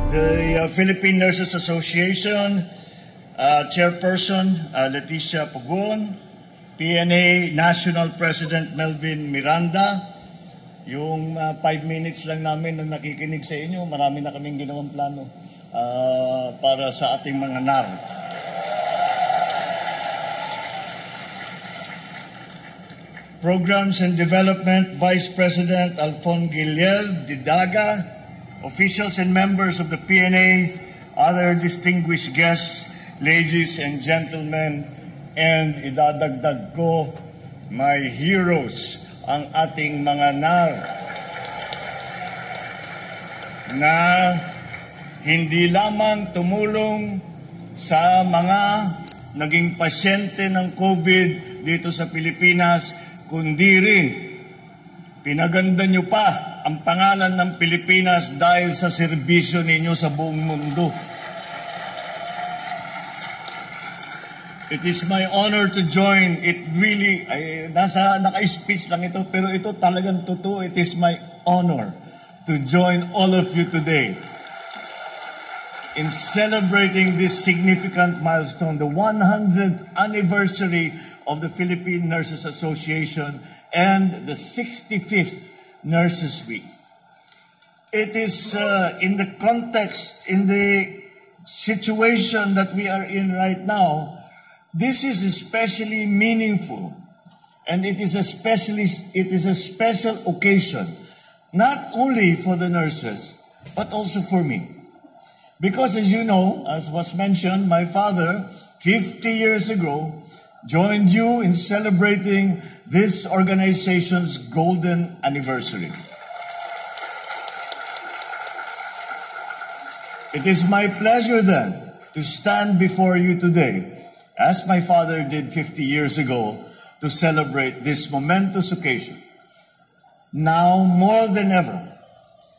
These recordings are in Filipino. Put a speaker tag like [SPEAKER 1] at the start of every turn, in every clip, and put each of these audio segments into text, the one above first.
[SPEAKER 1] the Philippine Nurses Association, Chairperson Leticia Pugon, PNA National President Melvin Miranda. Yung 5 minutes lang namin na nakikinig sa inyo, marami na kaming ginawang plano para sa ating mga NAR. Programs and Development Vice President Alfon Guillermo Didaga, officials and members of the PNA, other distinguished guests, ladies and gentlemen, and idadagdag ko, my heroes, ang ating mga NAR na hindi lamang tumulong sa mga naging pasyente ng COVID dito sa Pilipinas, kundi rin pinaganda nyo pa ang pangalan ng Pilipinas dahil sa serbisyo ninyo sa buong mundo. It is my honor to join. It really, naka-speech lang ito, pero ito talagang totoo. It is my honor to join all of you today in celebrating this significant milestone, the 100th anniversary of the Philippine Nurses Association and the 65th Nurses Week. It is in the context, in the situation that we are in right now, this is especially meaningful, and it is a special occasion, not only for the nurses, but also for me. Because as you know, as was mentioned, my father, 50 years ago, joined you in celebrating this organization's golden anniversary. It is my pleasure then to stand before you today, as my father did 50 years ago, to celebrate this momentous occasion. Now more than ever,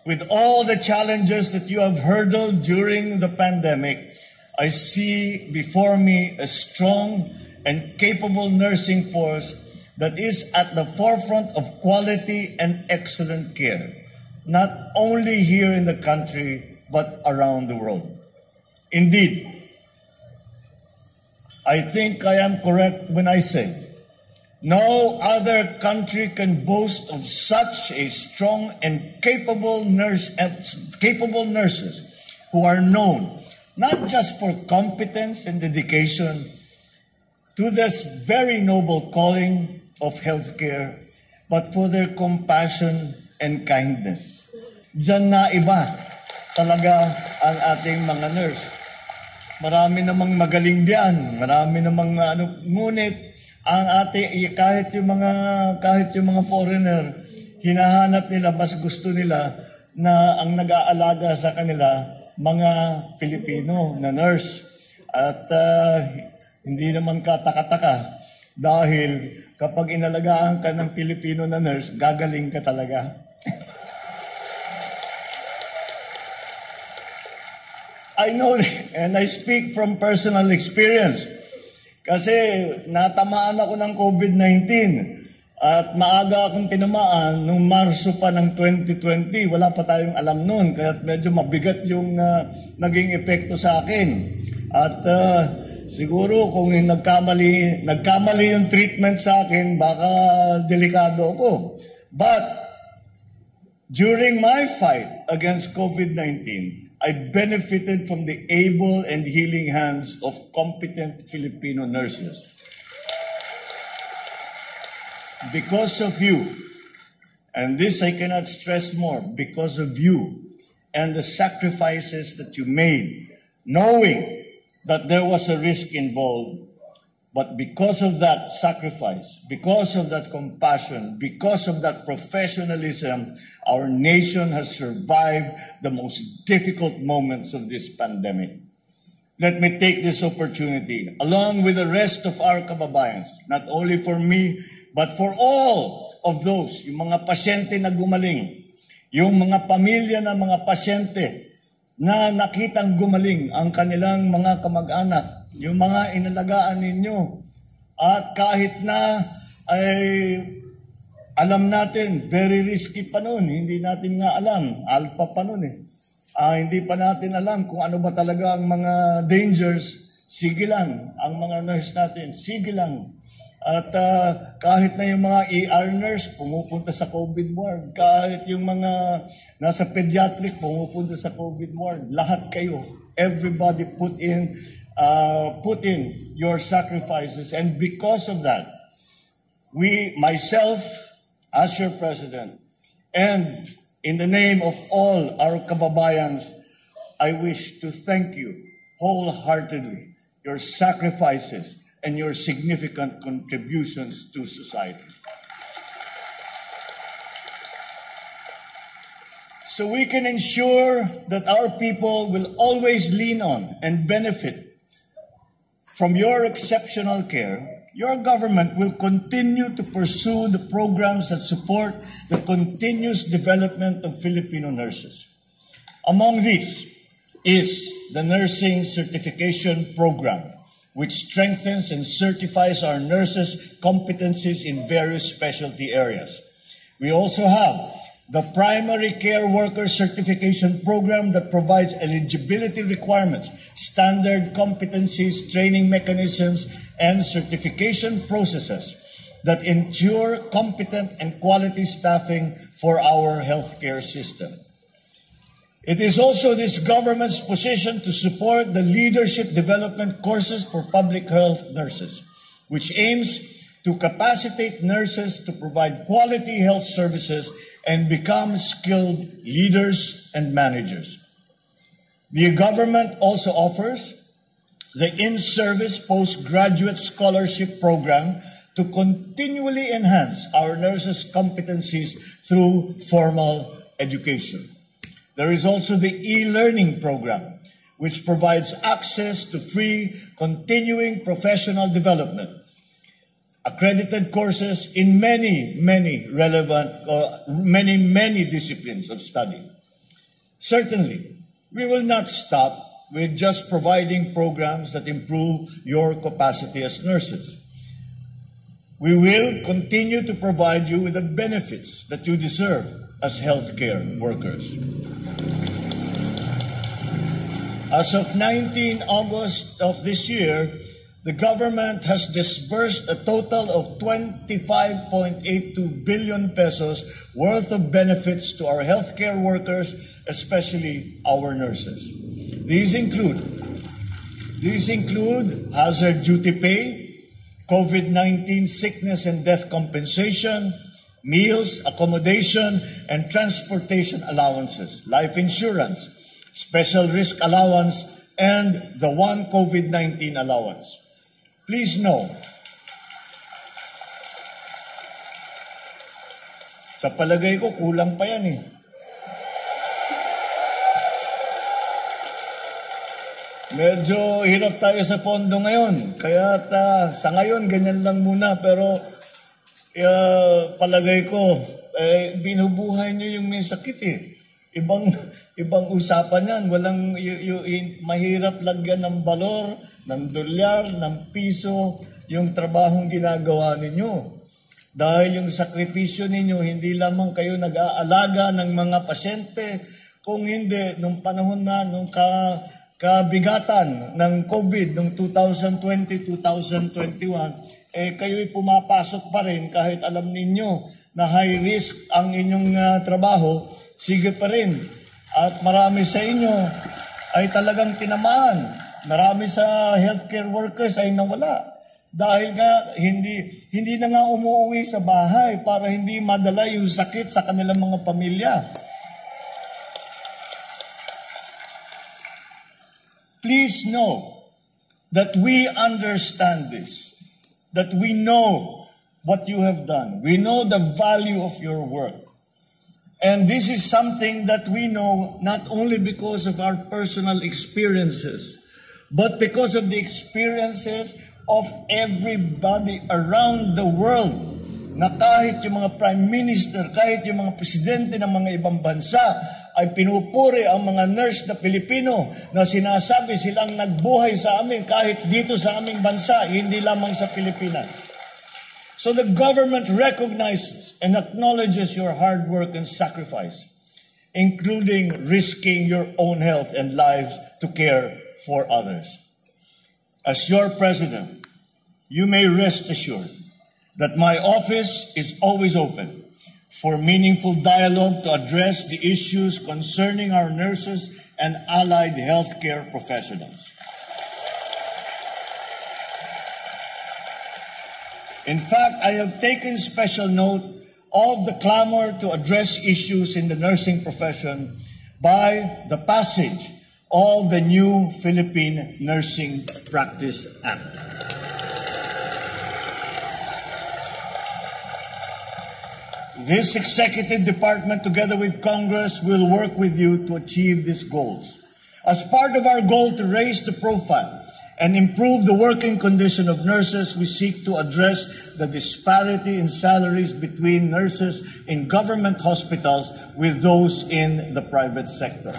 [SPEAKER 1] with all the challenges that you have hurdled during the pandemic, I see before me a strong and capable nursing force that is at the forefront of quality and excellent care, not only here in the country, but around the world. Indeed, I think I am correct when I say, no other country can boast of such a strong and capable nurses who are known not just for competence and dedication to this very noble calling of healthcare, but for their compassion and kindness. Diyan na iba talaga ang ating mga nurse. Marami namang magaling diyan, marami namang ngunit ang kahit yung mga foreigner, hinahanap nila, mas gusto nila na ang nag-aalaga sa kanila mga Pilipino na nurse. At hindi naman kataka-taka dahil kapag inalagaan ka ng Pilipino na nurse, gagaling ka talaga. I know, and I speak from personal experience. Kasi natamaan ako ng COVID-19 at maaga akong tinamaan nung Marso pa ng 2020. Wala pa tayong alam noon, kaya medyo mabigat yung naging epekto sa akin. At siguro kung nagkamali yung treatment sa akin, baka delikado ako. But during my fight against COVID-19, I benefited from the able and healing hands of competent Filipino nurses. Because of you, and this I cannot stress more, because of you and the sacrifices that you made, knowing that there was a risk involved, but because of that sacrifice, because of that compassion, because of that professionalism, our nation has survived the most difficult moments of this pandemic. Let me take this opportunity, along with the rest of our kababayans, not only for me, but for all of those, yung mga pasyente na gumaling, yung mga pamilya na mga pasyente na nakitang gumaling ang kanilang mga kamag-anak, yung mga inalagaan ninyo, at kahit na ay alam natin, very risky pa noon. Hindi natin nga alam. Alpha pa noon eh. Hindi pa natin alam kung ano ba talaga ang mga dangers. Sige lang, ang mga nurse natin, sige lang. At kahit na yung mga ER nurse pumupunta sa COVID ward, kahit yung mga nasa pediatric pumupunta sa COVID ward, lahat kayo, everybody put in your sacrifices. And because of that, myself, as your president, and in the name of all our kababayans, I wish to thank you wholeheartedly, your sacrifices and your significant contributions to society. So we can ensure that our people will always lean on and benefit from your exceptional care. Your government will continue to pursue the programs that support the continuous development of Filipino nurses. Among these is the Nursing Certification Program, which strengthens and certifies our nurses' competencies in various specialty areas. We also have the Primary Care Worker Certification Program that provides eligibility requirements, standard competencies, training mechanisms, and certification processes that ensure competent and quality staffing for our healthcare system. It is also this government's position to support the leadership development courses for public health nurses, which aims to capacitate nurses to provide quality health services and become skilled leaders and managers. The government also offers the in-service postgraduate scholarship program to continually enhance our nurses' competencies through formal education. There is also the e-learning program, which provides access to free continuing professional development, accredited courses in many disciplines of study. Certainly, we will not stop with just providing programs that improve your capacity as nurses. We will continue to provide you with the benefits that you deserve as healthcare workers. As of 19 August of this year, the government has disbursed a total of 25.82 billion pesos worth of benefits to our healthcare workers, especially our nurses. These include hazard duty pay, COVID-19 sickness and death compensation, meals, accommodation, and transportation allowances, life insurance, special risk allowance, and the one COVID-19 allowance. Please know, sa palagay ko, kulang pa yan eh. Medyo hirap tayo sa pondo ngayon. Kaya sa ngayon, ganyan lang muna. Pero palagay ko, binubuhay nyo yung may sakit eh. Ibang usapan yan. Walang mahirap lagyan ng balor, ng dolyar, ng piso, yung trabahong ginagawa ninyo. Dahil yung sakripisyo ninyo, hindi lamang kayo nag-aalaga ng mga pasyente, kung hindi, nung panahon na, nung kabigatan ng COVID, nung 2020-2021, kayo'y pumapasok pa rin kahit alam ninyo na high risk ang inyong trabaho, sige pa rin. At marami sa inyo ay talagang tinamaan. Marami sa healthcare workers ay nawala. Dahil nga hindi na nga umuwi sa bahay para hindi madala yung sakit sa kanilang mga pamilya. Please know that we understand this, that we know what you have done. We know the value of your work. And this is something that we know not only because of our personal experiences, but because of the experiences of everybody around the world, na kahit yung mga prime minister, kahit yung mga presidente ng mga ibang bansa, ay pinupuri ang mga nurse na Pilipino na sinasabi silang nagbuhay sa amin kahit dito sa aming bansa, hindi lamang sa Pilipinas. So the government recognizes and acknowledges your hard work and sacrifice. including risking your own health and lives to care for others. As your president, you may rest assured that my office is always open for meaningful dialogue to address the issues concerning our nurses and allied healthcare professionals. In fact, I have taken special note of the clamor to address issues in the nursing profession by the passage of the new Philippine Nursing Practice Act. This executive department, together with Congress, will work with you to achieve these goals. As part of our goal to raise the profile and improve the working condition of nurses, we seek to address the disparity in salaries between nurses in government hospitals with those in the private sector.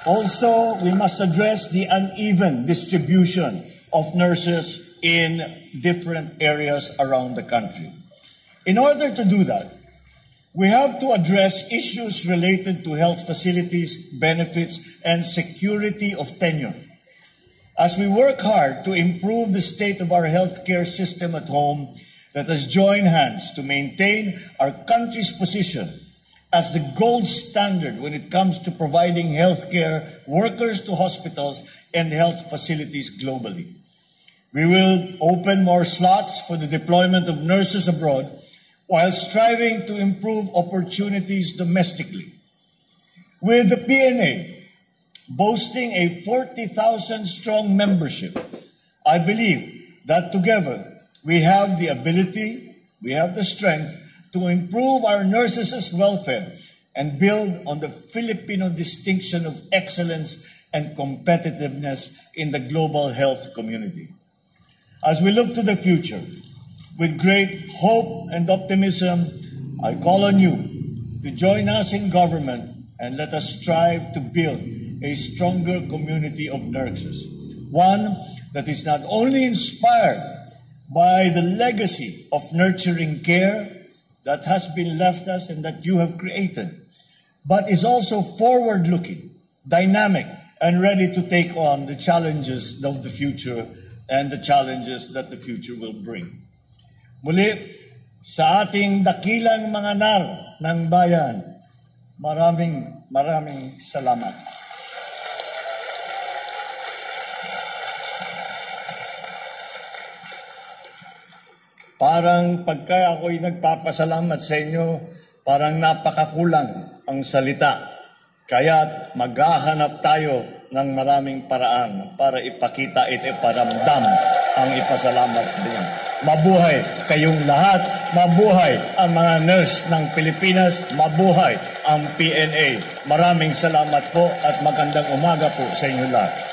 [SPEAKER 1] Also, we must address the uneven distribution of nurses in different areas around the country. In order to do that, we have to address issues related to health facilities, benefits, and security of tenure. As we work hard to improve the state of our healthcare system at home, let us join hands to maintain our country's position as the gold standard when it comes to providing healthcare workers to hospitals and health facilities globally. We will open more slots for the deployment of nurses abroad while striving to improve opportunities domestically. With the PNA boasting a 40,000-strong membership, I believe that together we have the ability, we have the strength to improve our nurses' welfare and build on the Filipino distinction of excellence and competitiveness in the global health community. As we look to the future, with great hope and optimism, I call on you to join us in government and let us strive to build a stronger community of nurses, one that is not only inspired by the legacy of nurturing care that has been left us and that you have created, but is also forward-looking, dynamic, and ready to take on the challenges of the future and the challenges that the future will bring. Muli, sa ating dakilang mga nar ng bayan, maraming salamat. Parang pagka ako'y nagpapasalamat sa inyo, parang napakakulang ang salita. Kaya't maghahanap tayo ng maraming paraan para ipakita at iparamdam ang ipasalamat sa inyo. Mabuhay kayong lahat, mabuhay ang mga nurse ng Pilipinas, mabuhay ang PNA. Maraming salamat po at magandang umaga po sa inyo lahat.